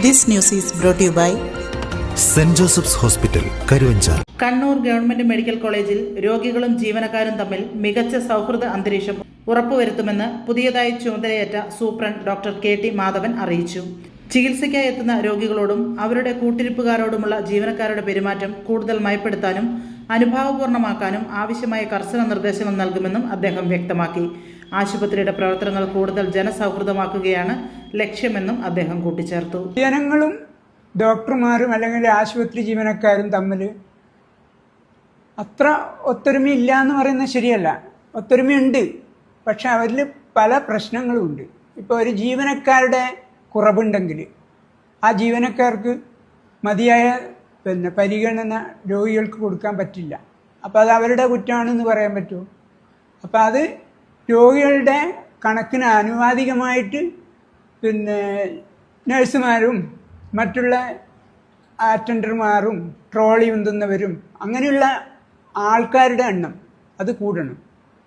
This news is brought to you by saint Joseph's hospital, Karuvanchal. Kannur government medical കോളേജിൽ രോഗികളും ജീവനക്കാരും തമ്മിൽ മികച്ച സൗഹൃദ അന്തരീക്ഷം ഉറപ്പുവരുത്തുമെന്ന് പുതിയതായി ചുമതലയേറ്റ സൂപ്രണ്ട് ഡോക്ടർ KT മാധവൻ അറിയിച്ചു. ചികിത്സയ്ക്കായി എത്തുന്ന രോഗികളോടും അവരുടെ കൂട്ടിരിപ്പുകാരോടുമുള്ള ജീവനക്കാരുടെ പെരുമാറ്റം കൂടുതൽ മയപ്പെടുത്താനും അനുഭാവപൂർണ്ണമാക്കാനും ആവശ്യമായ കർശന നിർദ്ദേശങ്ങൾ നൽകുമെന്നും അദ്ദേഹം വ്യക്തമാക്കി. ആശുപത്രിയുടെ പ്രവർത്തനങ്ങൾ കൂടുതൽ ജനസൗഹൃദമാക്കുകയാണ് ലക്ഷ്യമെന്നും അദ്ദേഹം കൂട്ടിച്ചേർത്തു. ജനങ്ങളും ഡോക്ടർമാരും അല്ലെങ്കിൽ ആശുപത്രി ജീവനക്കാരും തമ്മിൽ അത്ര ഒത്തൊരുമയില്ല എന്ന് പറയുന്നത് ശരിയല്ല. ഒത്തൊരുമയുണ്ട്, പക്ഷെ അവരിൽ പല പ്രശ്നങ്ങളും ഉണ്ട്. ഇപ്പോൾ ഒരു ജീവനക്കാരുടെ കുറവുണ്ടെങ്കിൽ ആ ജീവനക്കാർക്ക് മതിയായ പരിഗണന രോഗികൾക്ക് കൊടുക്കാൻ പറ്റില്ല. അപ്പോൾ അത് അവരുടെ കുറ്റമാണെന്ന് പറയാൻ പറ്റുമോ? അപ്പോൾ അത് രോഗികളുടെ കണക്കിന് ആനുപാതികമായിട്ട് നഴ്സുമാരും മറ്റുള്ള അറ്റൻഡർമാരും ട്രോളി ഉന്തുന്നവരും അങ്ങനെയുള്ള ആൾക്കാരുടെ എണ്ണം അത് കൂടണം.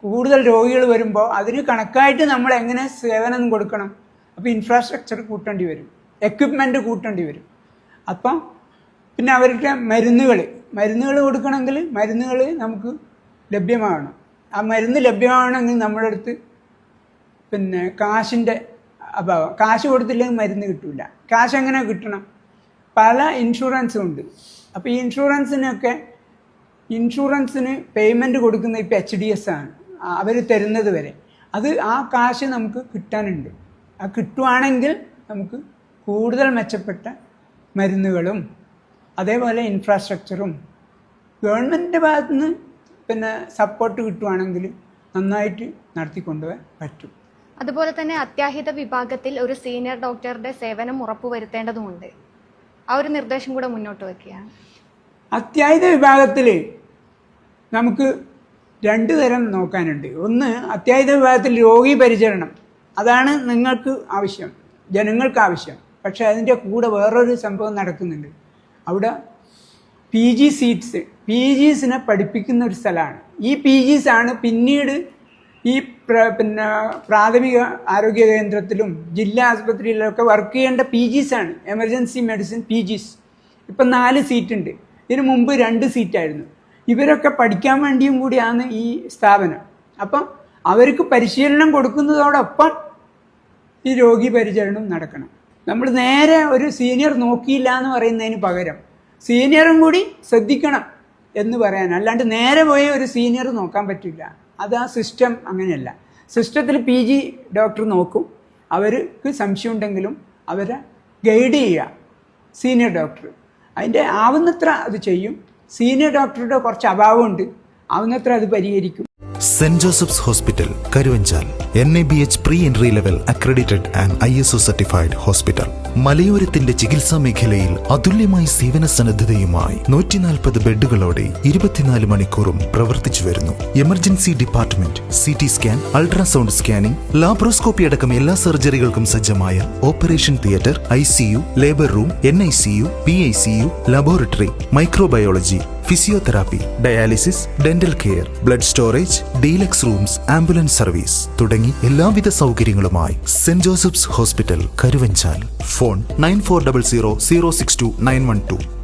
കൂടുതൽ രോഗികൾ വരുമ്പോൾ അതിന് കണക്കായിട്ട് നമ്മൾ എങ്ങനെ സേവനം കൊടുക്കണം. അപ്പോൾ ഇൻഫ്രാസ്ട്രക്ചർ കൂട്ടേണ്ടി വരും, എക്വിപ്മെൻറ്റ് കൂട്ടേണ്ടി വരും. അപ്പം പിന്നെ അവരുടെ മരുന്നുകൾ കൊടുക്കണമെങ്കിൽ മരുന്നുകൾ നമുക്ക് ലഭ്യമാകണം. ആ മരുന്ന് ലഭ്യമാകണമെങ്കിൽ നമ്മുടെ അടുത്ത് കാശിൻ്റെ അഭാവം. കാശ് കൊടുത്തില്ലെങ്കിൽ മരുന്ന് കിട്ടില്ല. കാശ് എങ്ങനെ കിട്ടണം? പല ഇൻഷുറൻസും ഉണ്ട്. അപ്പോൾ ഈ ഇൻഷുറൻസിന് പേയ്മെൻറ്റ് കൊടുക്കുന്നത് ഇപ്പോൾ HDS ആണ്, അവർ തരുന്നത് വരെ. ആ കാശ് നമുക്ക് കിട്ടാനുണ്ട്. ആ കിട്ടുവാണെങ്കിൽ നമുക്ക് കൂടുതൽ മെച്ചപ്പെട്ട മരുന്നുകളും അതേപോലെ ഇൻഫ്രാസ്ട്രക്ചറും ഗവൺമെൻറ്റിൻ്റെ ഭാഗത്തുനിന്ന് സപ്പോർട്ട് കിട്ടുവാണെങ്കിൽ നന്നായിട്ട് നടത്തിക്കൊണ്ടുപോകാൻ പറ്റും. അതുപോലെ തന്നെ അത്യാഹിത വിഭാഗത്തിൽ ഒരു സീനിയർ ഡോക്ടറുടെ സേവനം ഉറപ്പുവരുത്തേണ്ടതുണ്ട്. ആ ഒരു നിർദ്ദേശം കൂടെ മുന്നോട്ട് വയ്ക്കുകയാണ്. അത്യാഹിത വിഭാഗത്തിൽ നമുക്ക് 2 തരം നോക്കാനുണ്ട്. ഒന്ന്, അത്യാഹിത വിഭാഗത്തിൽ രോഗി പരിചരണം. അതാണ് നിങ്ങൾക്ക് ആവശ്യം, ജനങ്ങൾക്ക് ആവശ്യം. പക്ഷേ അതിൻ്റെ കൂടെ വേറൊരു സംഭവം നടക്കുന്നുണ്ട്. അവിടെ PG സീറ്റ്സ്, PGസിനെ പഠിപ്പിക്കുന്ന ഒരു സ്ഥലമാണ്. ഈ PGs ആണ് പിന്നീട് ഈ പ്രാഥമിക ആരോഗ്യ കേന്ദ്രത്തിലും ജില്ലാ ആസ്പത്രിയിലൊക്കെ വർക്ക് ചെയ്യേണ്ട PGs ആണ്, എമർജൻസി മെഡിസിൻ PGs. ഇപ്പം 4 സീറ്റുണ്ട്. ഇതിനു മുമ്പ് 2 സീറ്റായിരുന്നു. ഇവരൊക്കെ പഠിക്കാൻ വേണ്ടിയും കൂടിയാണ് ഈ സ്ഥാപനം. അപ്പം അവർക്ക് പരിശീലനം കൊടുക്കുന്നതോടൊപ്പം ഈ രോഗി പരിചരണം നടക്കണം. നമ്മൾ നേരെ ഒരു സീനിയർ നോക്കിയില്ല എന്ന് പറയുന്നതിന് പകരം സീനിയറും കൂടി ശ്രദ്ധിക്കണം എന്ന് പറയാൻ, അല്ലാണ്ട് നേരെ പോയി ഒരു സീനിയർ നോക്കാൻ പറ്റില്ല. അത് ആ സിസ്റ്റം അങ്ങനെയല്ല. സിസ്റ്റത്തിൽ PG ഡോക്ടർ നോക്കും. അവർക്ക് സംശയം ഉണ്ടെങ്കിലും അവരെ ഗൈഡ് ചെയ്യുക സീനിയർ ഡോക്ടർ. അതിൻ്റെ ആവുന്നത്ര അത് ചെയ്യും. സീനിയർ ഡോക്ടറുടെ കുറച്ച് അഭാവമുണ്ട്, ആവുന്നത്ര അത് പരിഹരിക്കും. Saint Joseph's hospital, Karuvanchal. NABH pre entry level accredited and ISO certified hospital. മലയോരത്തിന്റെ ചികിത്സാ മേഖലയിൽ അതുല്യമായ സേവന സന്നദ്ധതയുമായി 140 ബെഡുകളോടെ 24 മണിക്കൂറും പ്രവർത്തിച്ചു വരുന്നു. Emergency department, CT scan, ultrasound scanning, laparoscopy അടക്കം എല്ലാ സർജറികൾക്കും സജ്ജമായ operation theatre, ICU, labour room, NICU, PICU, laboratory, microbiology, physiotherapy, dialysis, dental care, blood storage, deluxe rooms, ambulance service തുടങ്ങി എല്ലാവിധ സൗകര്യങ്ങളുമായി saint Joseph's hospital, Karuvanchal. Phone 9400 062 912.